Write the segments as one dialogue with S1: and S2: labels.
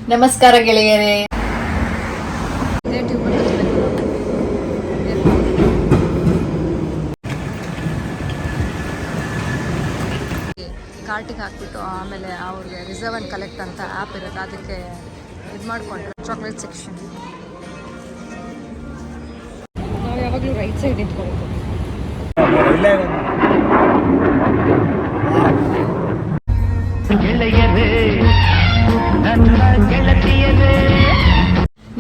S1: ನಮಸ್ಕಾರ ಗೆಳೆಯರೇ.
S2: ಕಾರ್ಟಿಗೆ ಹಾಕ್ಬಿಟ್ಟು ಆಮೇಲೆ ಅವ್ರಿಗೆ ರಿಸರ್ವ್ ಆ್ಯಂಡ್ ಕಲೆಕ್ಟ್ ಅಂತ ಆ್ಯಪ್ ಇರುತ್ತೆ, ಅದಕ್ಕೆ ಇದು ಮಾಡಿಕೊಂಡ್ರೆ ಚಾಕ್ಲೇಟ್ ಸೆಕ್ಷನ್. ನಾವು ಯಾವಾಗಲೂ ರೈಟ್ ಸೈಡ್ ನಿಂತ್ಕೊಳ್ಬೇಕು.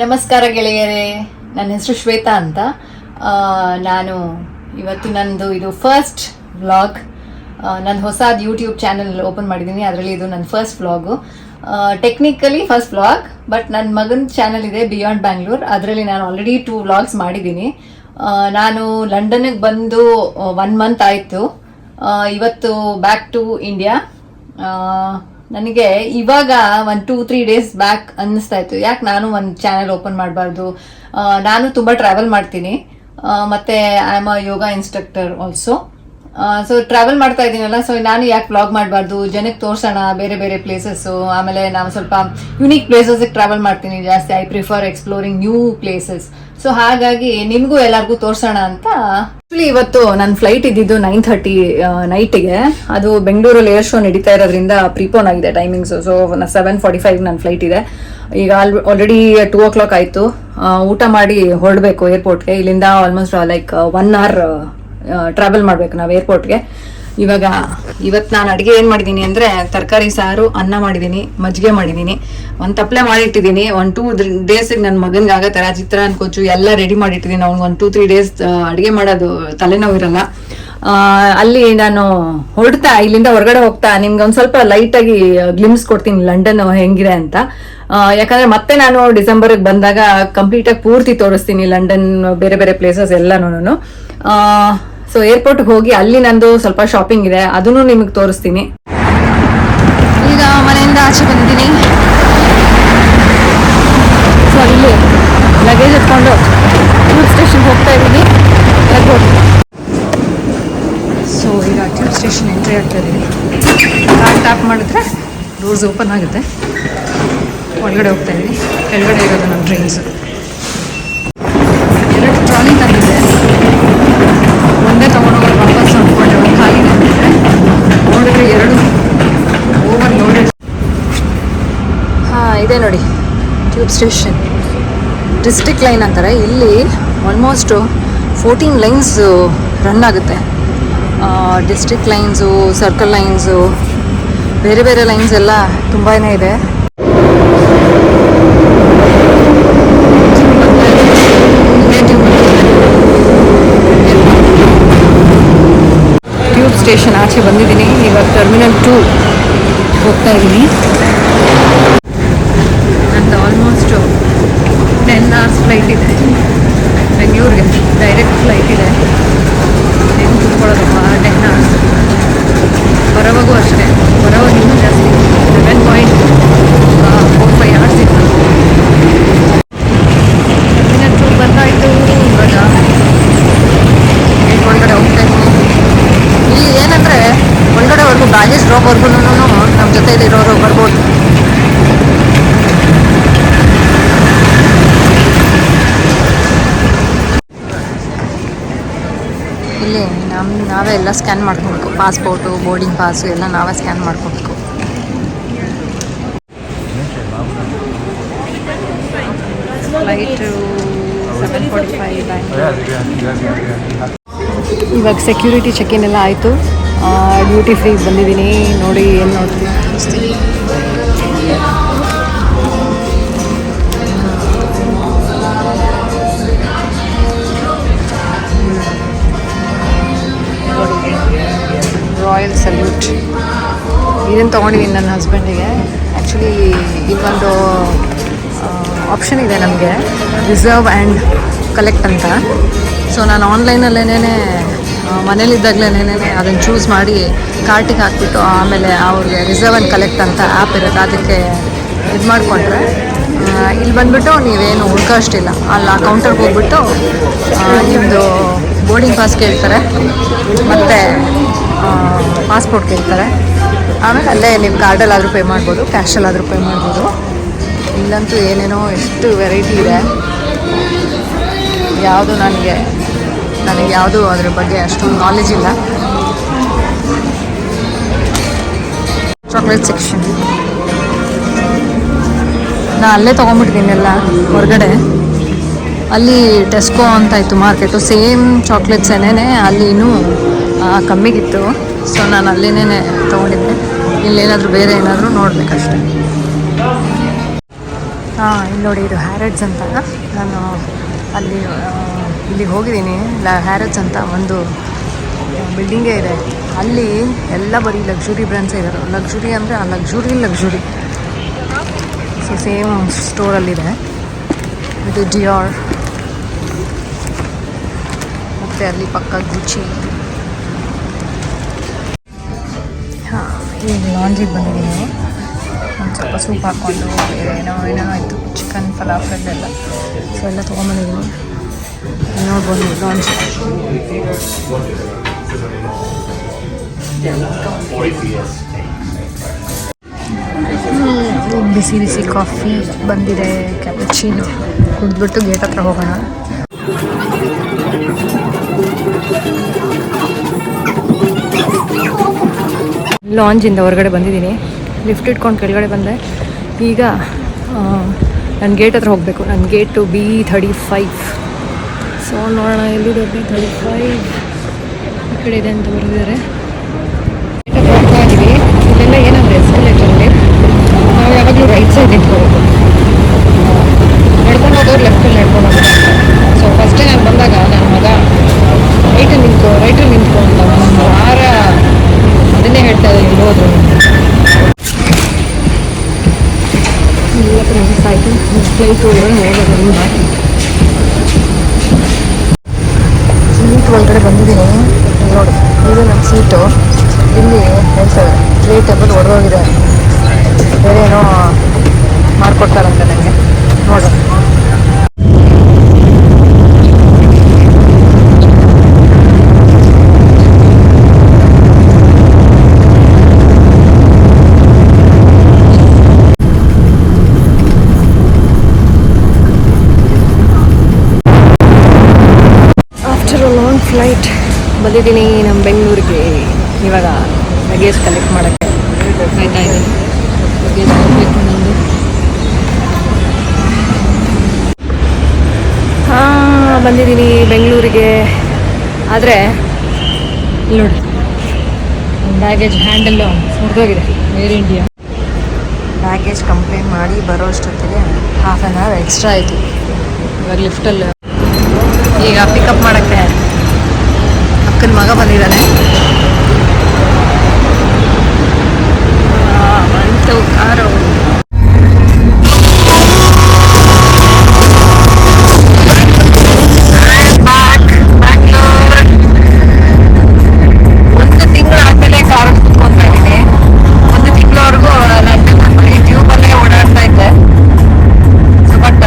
S1: ನಮಸ್ಕಾರ ಗೆಳೆಯರೇ, ನನ್ನ ಹೆಸರು ಶ್ವೇತಾ ಅಂತ. ನಾನು ಇವತ್ತು ನಂದು ಇದು ಫಸ್ಟ್ ವ್ಲಾಗ್. ನನ್ನ ಹೊಸದು ಯೂಟ್ಯೂಬ್ ಚಾನಲ್ ಓಪನ್ ಮಾಡಿದ್ದೀನಿ, ಅದರಲ್ಲಿ ಇದು ನನ್ನ first vlog. Technically first vlog, but ನನ್ನ ಮಗನ ಚಾನಲ್ ಇದೆ ಬಿಯಾಂಡ್ ಬ್ಯಾಂಗ್ಳೂರ್, ಅದರಲ್ಲಿ ನಾನು ಆಲ್ರೆಡಿ 2 ವ್ಲಾಗ್ಸ್ ಮಾಡಿದ್ದೀನಿ. ನಾನು ಲಂಡನ್ಗೆ ಬಂದು 1 ಮಂತ್ ಆಯಿತು. ಇವತ್ತು ಬ್ಯಾಕ್ ಟು ಇಂಡಿಯಾ. ನನಗೆ ಇವಾಗ 1-2-3 ಡೇಸ್ ಬ್ಯಾಕ್ ಅನ್ನಿಸ್ತಾ ಇತ್ತು, ಯಾಕೆ ನಾನು ಒಂದು ಚಾನಲ್ ಓಪನ್ ಮಾಡಬಾರ್ದು. ನಾನು ತುಂಬ ಟ್ರಾವೆಲ್ ಮಾಡ್ತೀನಿ, ಮತ್ತು I am a yoga instructor also. So travel ಮಾಡ್ತಾ ಇದ್ದೀನಲ್ಲ, ಸೊ ನಾನು ಯಾಕೆ ವ್ಲಾಗ್ ಮಾಡಬಾರ್ದು, ಜನಕ್ಕೆ ತೋರಿಸೋಣ ಬೇರೆ ಬೇರೆ ಪ್ಲೇಸಸ್ಸು. ಆಮೇಲೆ ನಾನು ಸ್ವಲ್ಪ ಯುನೀಕ್ ಪ್ಲೇಸಸ್ಗೆ ಟ್ರಾವೆಲ್ ಮಾಡ್ತೀನಿ ಜಾಸ್ತಿ. I prefer exploring new places. So ಹಾಗಾಗಿ ನಿಮಗೂ ಎಲ್ಲರಿಗೂ ತೋರಿಸೋಣ ಅಂತ. ಆಕ್ಚುಲಿ ಇವತ್ತು ನನ್ನ ಫ್ಲೈಟ್ ಇದ್ದಿದ್ದು 9:30 ನೈಟಿಗೆ. ಅದು ಬೆಂಗಳೂರಲ್ಲಿ ಏರ್ ಶೋ ನಡೀತಾ ಇರೋದ್ರಿಂದ ಪ್ರೀಪೋನ್ ಆಗಿದೆ ಟೈಮಿಂಗ್ಸು. ಸೊ 7:45 ನನ್ನ ಫ್ಲೈಟ್ ಇದೆ. ಈಗ ಆಲ್ರೆಡಿ 2 o'clock ಆಯಿತು. ಊಟ ಮಾಡಿ ಹೊರಡಬೇಕು ಏರ್ಪೋರ್ಟ್ಗೆ. ಇಲ್ಲಿಂದ ಆಲ್ಮೋಸ್ಟ್ ಲೈಕ್ 1 hour ಟ್ರಾವೆಲ್ ಮಾಡಬೇಕು ನಾವು ಏರ್ಪೋರ್ಟ್ಗೆ. ಇವತ್ತು ನಾನು ಅಡುಗೆ ಏನು ಮಾಡಿದ್ದೀನಿ ಅಂದರೆ, ತರಕಾರಿ ಸಾರು, ಅನ್ನ ಮಾಡಿದ್ದೀನಿ, ಮಜ್ಜಿಗೆ ಮಾಡಿದ್ದೀನಿ, ಒಂದು ತಪ್ಪಲೆ ಮಾಡಿಟ್ಟಿದ್ದೀನಿ. 1-2 ಡೇಸಿಗೆ ನನ್ನ ಮಗನಿಗೆ ಆಗೋ ಥರ ಚಿತ್ರಾನ್ನ, ಕೊಚ್ಚು ಎಲ್ಲ ರೆಡಿ ಮಾಡಿಟ್ಟಿದ್ದೀನಿ. ಅವ್ನಿಗೆ 1-2-3 ಡೇಸ್ ಅಡುಗೆ ಮಾಡೋದು ತಲೆನೋವು ಇರಲ್ಲ. ಅಲ್ಲಿ ನಾನು ಇಲ್ಲಿಂದ ಹೊರಗಡೆ ಹೋಗ್ತಾ ನಿಮ್ಗೆ ಒಂದು ಸ್ವಲ್ಪ ಲೈಟಾಗಿ ಗ್ಲಿಮ್ಸ್ ಕೊಡ್ತೀನಿ ಲಂಡನ್ ಹೆಂಗಿದೆ ಅಂತ. ಯಾಕಂದರೆ ಮತ್ತೆ ನಾನು ಡಿಸೆಂಬರ್ಗೆ ಬಂದಾಗ ಕಂಪ್ಲೀಟಾಗಿ ಪೂರ್ತಿ ತೋರಿಸ್ತೀನಿ ಲಂಡನ್ ಬೇರೆ ಬೇರೆ ಪ್ಲೇಸಸ್ ಎಲ್ಲನೂ. ಸೊ ಏರ್ಪೋರ್ಟ್ಗೆ ಹೋಗಿ ಅಲ್ಲಿ ನಂದು ಸ್ವಲ್ಪ ಶಾಪಿಂಗ್ ಇದೆ, ಅದನ್ನು ನಿಮಗೆ ತೋರಿಸ್ತೀನಿ. ಈಗ ಮನೆಯಿಂದ ಆಚೆ ಬಂದಿದ್ದೀನಿ. ಸೊ ಇಲ್ಲಿ ಲಗೇಜ್ ಎತ್ಕೊಂಡು ಟ್ಯೂಬ್ ಸ್ಟೇಷನ್ಗೆ ಹೋಗ್ತಾ ಇದ್ದೀನಿ. ಸೊ ಈಗ ಟ್ಯೂಬ್ ಸ್ಟೇಷನ್ ಎಂಟ್ರಿ ಆಗ್ತಾ ಇದ್ದೀನಿ. ಟ್ಯಾಪ್ ಮಾಡಿದ್ರೆ ಡೋರ್ಸ್ ಓಪನ್ ಆಗುತ್ತೆ. ಒಳಗಡೆ ಹೋಗ್ತಾ ಇದ್ದೀನಿ. ಕೆಳಗಡೆ ಇರೋದು ನಮ್ಮ ಟ್ರೈನ್ಸು. 2 ಟ್ರಾಲಿ ತಂದಿದ್ದೆ, ಒಂದೇ ತೊಗೊಂಡೋಗೋದು ವಾಪಸ್ ಅಂದ್ಕೊಂಡೆ. ಒಂದು ಖಾಲಿ ತಂದಿದ್ದೆ, ನೋಡಿದ್ರೆ 2 ಓವರ್ ಲೋಡೆಡ್. ಇದೆ ನೋಡಿ ಟ್ಯೂಬ್ ಸ್ಟೇಷನ್. ಡಿಸ್ಟ್ರಿಕ್ಟ್ ಲೈನ್ ಅಂತಾರೆ. ಇಲ್ಲಿ ಆಲ್ಮೋಸ್ಟು 14 ಲೈನ್ಸ್ ರನ್ ಆಗುತ್ತೆ. ಡಿಸ್ಟ್ರಿಕ್ಟ್ ಲೈನ್ಸು, ಸರ್ಕಲ್ ಲೈನ್ಸು, ಬೇರೆ ಬೇರೆ ಲೈನ್ಸ್ ಎಲ್ಲ ತುಂಬಾ ಇದೆ. ಟ್ಯೂಬ್ ಸ್ಟೇಷನ್ ಆಚೆ ಬಂದಿದ್ದೀನಿ. ಇವಾಗ ಟರ್ಮಿನಲ್ 2 ಹೋಗ್ತಾ ಇದ್ದೀನಿ. ನಂದು ಆಲ್ಮೋಸ್ಟು 10 hours ಫ್ಲೈಟ್ ಇದೆ ಬೆಂಗಳೂರಿಗೆ. ಡೈರೆಕ್ಟ್ ಫ್ಲೈಟ್ ಇದೆ. ಹೆಂಗೆ ಕೂತ್ಕೊಳ್ಳೋದಪ್ಪ 10 hours. ಬರೋವಾಗೂ ಅಷ್ಟೇ, ಬರೋವಾಗ ಇನ್ನೂ ಜಾಸ್ತಿ 7.45 hours ಇತ್ತು. ಟರ್ಮಿನಲ್ 2 ಬಂದಾಯಿತು. ಇವಾಗ ಗೇಟ್ ಒಳಗಡೆ ಹೋಗ್ತಾ ಇದ್ದೀನಿ. ಇಲ್ಲಿ ಏನಂದರೆ ಒಳಗಡೆವರೆಗೂ ಬ್ಯಾಗೇಜ್ ಡ್ರಾಪ್ವರೆಗೂ ನಮ್ಮ ಜೊತೆಯಲ್ಲಿ ಇರೋರು ಬರ್ಬೋದು. ಇಲ್ಲಿ ನಾವೇ ಎಲ್ಲ ಸ್ಕ್ಯಾನ್ ಮಾಡ್ಕೊಬೇಕು. ಪಾಸ್ಪೋರ್ಟು, ಬೋರ್ಡಿಂಗ್ ಪಾಸು ಎಲ್ಲ ನಾವೇ ಸ್ಕ್ಯಾನ್ ಮಾಡ್ಕೊಬೇಕು. ಫ್ಲೈಟು 7:45 ಬ್ಯಾಂಗ್ಳೂರ್. ಇವಾಗ ಸೆಕ್ಯೂರಿಟಿ ಚೆಕ್-ಇನ್ ಎಲ್ಲ ಆಯಿತು. ಡ್ಯೂಟಿ ಫ್ರೀ ಬಂದಿದ್ದೀನಿ. ನೋಡಿ ಏನು ನೋಡ್ತೀನಿ ತೋರಿಸ್ತೀನಿ. ರಾಯಲ್ ಸಲ್ಯೂಟ್ ಇದನ್ನು ತೊಗೊಂಡಿದ್ದೀನಿ ನನ್ನ ಹಸ್ಬೆಂಡಿಗೆ. ಆ್ಯಕ್ಚುಲಿ ಇಲ್ಲೊಂದು ಆಪ್ಷನ್ ಇದೆ ನಮಗೆ, ರಿಸರ್ವ್ ಆ್ಯಂಡ್ ಕಲೆಕ್ಟ್ ಅಂತ. ಸೊ ನಾನು ಆನ್ಲೈನಲ್ಲೇನೇ ಮನೇಲಿದ್ದಾಗಲೇ ಅದನ್ನು ಚೂಸ್ ಮಾಡಿ ಕಾರ್ಟಿಗೆ ಹಾಕ್ಬಿಟ್ಟು ಆಮೇಲೆ ಅವ್ರಿಗೆ ರಿಸರ್ವ್ ಆ್ಯಂಡ್ ಕಲೆಕ್ಟ್ ಅಂತ ಆ್ಯಪ್ ಇರುತ್ತೆ, ಅದಕ್ಕೆ ಇದು ಮಾಡಿಕೊಂಡ್ರೆ ಇಲ್ಲಿ ಬಂದುಬಿಟ್ಟು ನೀವೇನು ಹುಡ್ಕೋ ಅಷ್ಟಿಲ್ಲ. ಅಲ್ಲಿ ಆ ಕೌಂಟರ್ಗೆ ಹೋಗ್ಬಿಟ್ಟು ನಿಮ್ಮದು ಬೋರ್ಡಿಂಗ್ ಪಾಸ್ ಕೇಳ್ತಾರೆ, ಮತ್ತು ಪಾಸ್ಪೋರ್ಟ್ ಕೇಳ್ತಾರೆ. ಆಮೇಲೆ ಅಲ್ಲೇ ನೀವು ಕಾರ್ಡಲ್ಲಾದರೂ ಪೇ ಮಾಡ್ಬೋದು, ಕ್ಯಾಶಲ್ಲಾದರೂ ಪೇ ಮಾಡ್ಬೋದು.
S2: ಇಲ್ಲಂತೂ ಏನೇನೋ ಎಷ್ಟು ವೆರೈಟಿ ಇದೆ. ಯಾವುದು ನನಗೆ ಯಾವುದು ಅದ್ರ ಬಗ್ಗೆ ಅಷ್ಟೊಂದು ನಾಲೆಜ್ ಇಲ್ಲ. ಚಾಕ್ಲೇಟ್ ಸೆಕ್ಷನ್ ನಾ ಅಲ್ಲೇ ತೊಗೊಂಡ್ಬಿಟ್ಟಿದ್ದೀನಿ ಎಲ್ಲ ಹೊರಗಡೆ. ಅಲ್ಲಿ ಟೆಸ್ಕೋ ಅಂತ ಇತ್ತು ಮಾರ್ಕೆಟು, ಸೇಮ್ ಚಾಕ್ಲೇಟ್ಸ್ ಏನೇನೆ ಅಲ್ಲಿ ಇನ್ನೂ ಕಮ್ಮಿಗಿತ್ತು. ಸೊ ನಾನು ಅಲ್ಲೇನೇ ತೊಗೊಂಡಿದ್ದೆ. ಇಲ್ಲೇನಾದರೂ ಬೇರೆ ಏನಾದರೂ ನೋಡಬೇಕಷ್ಟೆ. ಇಲ್ಲಿ ನೋಡಿ, ಇದು ಹ್ಯಾರಡ್ಸ್ ಅಂತ. ನಾನು ಇಲ್ಲಿಗೆ ಹೋಗಿದ್ದೀನಿ. ಹ್ಯಾರಡ್ಸ್ ಅಂತ ಒಂದು ಬಿಲ್ಡಿಂಗೇ ಇದೆ. ಅಲ್ಲಿ ಎಲ್ಲ ಬರೀ ಲಕ್ಸುರಿ ಬ್ರ್ಯಾಂಡ್ಸೇ ಇರೋದು. ಲಕ್ಸುರಿ ಅಂದರೆ ಆ ಲಕ್ಸುರಿ. So same ಸ್ಟೋರಲ್ಲಿದೆ. ಇದು ಡಿಯಾರ್, ಮತ್ತು ಅಲ್ಲಿ ಪಕ್ಕ ಗುಚ್ಚಿ. ಈಗ ಲಾಂಜಿಗೆ ಬಂದಿದ್ದೀನಿ. ಒಂದು ಸ್ವಲ್ಪ ಸೂಪ್ ಹಾಕ್ಕೊಂಡು ಏನೋ ಆಯಿತು, ಚಿಕನ್ ಫಲಾಫಲ್ ಎಲ್ಲ. ಸೊ ಎಲ್ಲ ತೊಗೊಂಬಂದಿದ್ದೀನಿ. ನೋಡ್ಬೋದು ಲಾಂಜ್. ಬಿಸಿ ಬಿಸಿ ಕಾಫಿ ಬಂದಿದೆ, ಕ್ಯಾಪುಚಿನೋ ಕುಡಿದ್ಬಿಟ್ಟು ಗೇಟ್ ಹತ್ರ ಹೋಗೋಣ. ಲಾಂಜಿಂದ ಹೊರಗಡೆ ಬಂದಿದ್ದೀನಿ. ಲಿಫ್ಟ್ ಇಟ್ಕೊಂಡು ಕೆಳಗಡೆ ಬಂದೆ. ಈಗ ನನ್ನ ಗೇಟ್ ಹತ್ರ ಹೋಗಬೇಕು. ನನ್ನ ಗೇಟು B35. ಸೊ ನೋಡೋಣ ಎಲ್ಲಿದೆ B35. ಈ ಕಡೆ ಇದೆ ಅಂತ ಬರೆದಿದ್ದಾರೆ. ಗೇಟ್ ಹತ್ರ ಹೋಗ್ತಾ ಇದ್ದೀವಿ. ಇಲ್ಲೆಲ್ಲ ಏನಂದರೆ ಎಸ್ಕಲೇಟರಲ್ಲಿ ನಾವು ಯಾವಾಗಲೂ ರೈಟ್ ಸೈಡ್ ನಿಂತ್ಕೋಬೇಕು. ನಡ್ಕೊಂಡು ಹೋಗೋರು ಲೆಫ್ಟಲ್ಲಿ ನಡ್ಕೊಂಡು ಹೋಗ್ತಾರೆ. ಸೊ ಫಸ್ಟೇ ನಾನು ಬಂದಾಗ ನನ್ನ ಮಗ ರೈಟಲ್ಲಿ ನಿಂತ್ಕೊ ಅಂತ ಒಂದು ವಾರ ಅದನ್ನೇ ಹೇಳ್ತಾ ಇದ್ದೀನಿ. ಹೋದ್ರು ಸೈಕಲ್ ಫ್ಲೈಟ್ ಹೋಗೋದ್ರಿಂದ ಸೀಟ್ ಒಳಗಡೆ ಬಂದಿದ್ದೀನಿ. ನೋಡಿ, ಇದು ನನ್ನ ಸೀಟು. ಇಲ್ಲಿ ಹೇಳ್ತಾರೆ ಟ್ರೇ ಟೇಬಲ್ ಹೊಡೆದೋಗಿದೆ, ಬೇರೆ ಏನೋ ಮಾಡಿಕೊಡ್ತಾರಂತೆ ನನಗೆ. ನೋಡೋಣ. ಫ್ಲೈಟ್ ಬಂದಿದ್ದೀನಿ ನಮ್ಮ ಬೆಂಗಳೂರಿಗೆ. ಇವಾಗ ಲಗೇಜ್ ಕಲೆಕ್ಟ್ ಮಾಡೋಕ್ಕೆ ಹೋಗ್ತಾ ಇದ್ದೀನಿ. ಲಗೇಜ್ ಹೋಗಬೇಕು ನಂದು. ಬಂದಿದ್ದೀನಿ ಬೆಂಗಳೂರಿಗೆ. ಆದರೆ ಇಲ್ಲಿ ನೋಡಿ, ಬ್ಯಾಗೇಜ್ ಹ್ಯಾಂಡಲ್ಲು ಮುರಿದೋಗಿದೆ. ಏರ್ ಇಂಡಿಯಾ ಬ್ಯಾಗೇಜ್ ಕಂಪ್ಲೇಂಟ್ ಮಾಡಿ ಬರೋ ಅಷ್ಟೊತ್ತಿಗೆ ಹಾಫ್ ಆನ್ ಅವರ್ ಎಕ್ಸ್ಟ್ರಾ ಆಯಿತು. ಇವಾಗ ಲಿಫ್ಟಲ್ಲಿ ಈಗ ಪಿಕಪ್ ಮಾಡೋಕ್ಕೆ ಅಕ್ಕನ ಮಗ ಬಂದಿದ್ದಾನೆ. ಬಂತು ಕಾರು. ಒಂದು ತಿಂಗಳಾದ್ಮೇಲೆ ಕಾರು ಕುತ್ಕೊತಾ ಇದ್ದೀನಿ. ಒಂದು ತಿಂಗಳವರೆಗೂ ನಾನು ಟ್ಯೂಬಲ್ಲೇ ಓಡಾಡ್ತಾ ಇದ್ದೆ. ಬಟ್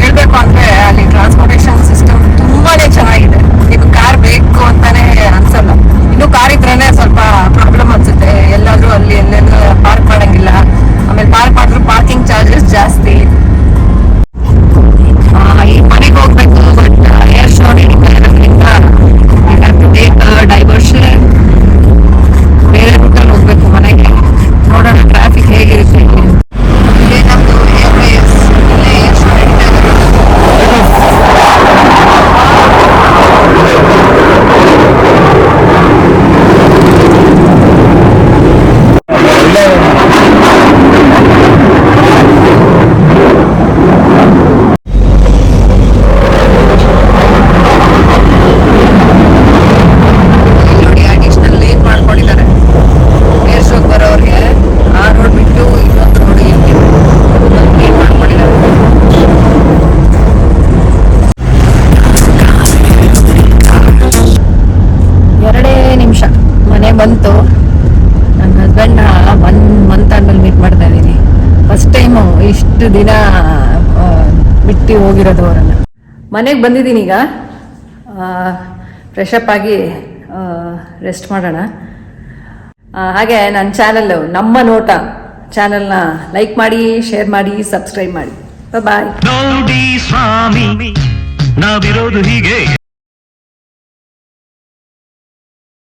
S2: ಹೇಳ್ಬೇಕು ಅಂದರೆ ಅಲ್ಲಿ ಟ್ರಾನ್ಸ್ಪೋರ್ಟೇಷನ್ ಸಿಸ್ಟಮ್ ತುಂಬಾ ಚೆನ್ನಾಗಿದೆ. ಇದು ಕಾರ್ ಬೇಕು ಅಂತಾನೆ ಅನ್ಸಲ್ಲ. ಇನ್ನು ಕಾರ್ ಇದ್ರೇನೆ ಸ್ವಲ್ಪ ಪ್ರಾಬ್ಲಮ್ ಅನ್ಸುತ್ತೆ. ಎಲ್ಲಾದ್ರೂ ಅಲ್ಲಿ ಎಲ್ಲೆಲ್ಲ ಪಾರ್ಕ್ ಮಾಡಂಗಿಲ್ಲ. ಆಮೇಲೆ ಪಾರ್ಕ್ ಮಾಡಿದ್ರು ಪಾರ್ಕಿಂಗ್ ಚಾರ್ಜಸ್ ಜಾಸ್ತಿ. ಈಗ ಮನೆಗೆ ಹೋಗ್ಬೇಕು. ಬಟ್ ಏರ್ ಶೋ ನಡೀತಾ ಇರೋದ್ರಿಂದ ಡೈವರ್ಷನ್ ಬೇರೆ ರೂಟಲ್ಲಿ ಹೋಗ್ಬೇಕು ಮನೆಗೆ. ನೋಡೋಣ ಟ್ರಾಫಿಕ್ ಹೇಗಿರುತ್ತೆ. ನಮ್ಮದು ಏರ್ವೇಸ್ ಏರ್ ಶೋ ನಡೀತಾ ಇರೋದು. ಬಂತು. ನನ್ನ ಹಸ್ಬೆಂಡ್ನ 1 ಮಂತ್ ಆದ್ಮೇಲೆ ಮೀಟ್ ಮಾಡ್ತಾ ಇದ್ದೀನಿ. ಫಸ್ಟ್ ಟೈಮು ಇಷ್ಟು ದಿನ ಬಿಟ್ಟು ಹೋಗಿರೋದು ಅವರನ್ನು. ಮನೆಗೆ ಬಂದಿದ್ದೀನಿ. ಈಗ ಫ್ರೆಶಪ್ ಆಗಿ ರೆಸ್ಟ್ ಮಾಡೋಣ. ಹಾಗೆ ನನ್ನ ಚಾನಲ್ಲು ನಮ್ಮ ನೋಟ
S1: ಚಾನಲ್ನ ಲೈಕ್ ಮಾಡಿ, ಶೇರ್ ಮಾಡಿ, ಸಬ್ಸ್ಕ್ರೈಬ್ ಮಾಡಿ. ಬಾಯ್.
S3: ನೋಡಿ ಸ್ವಾಮಿ ನಾವಿರೋದು ಹೀಗೆ.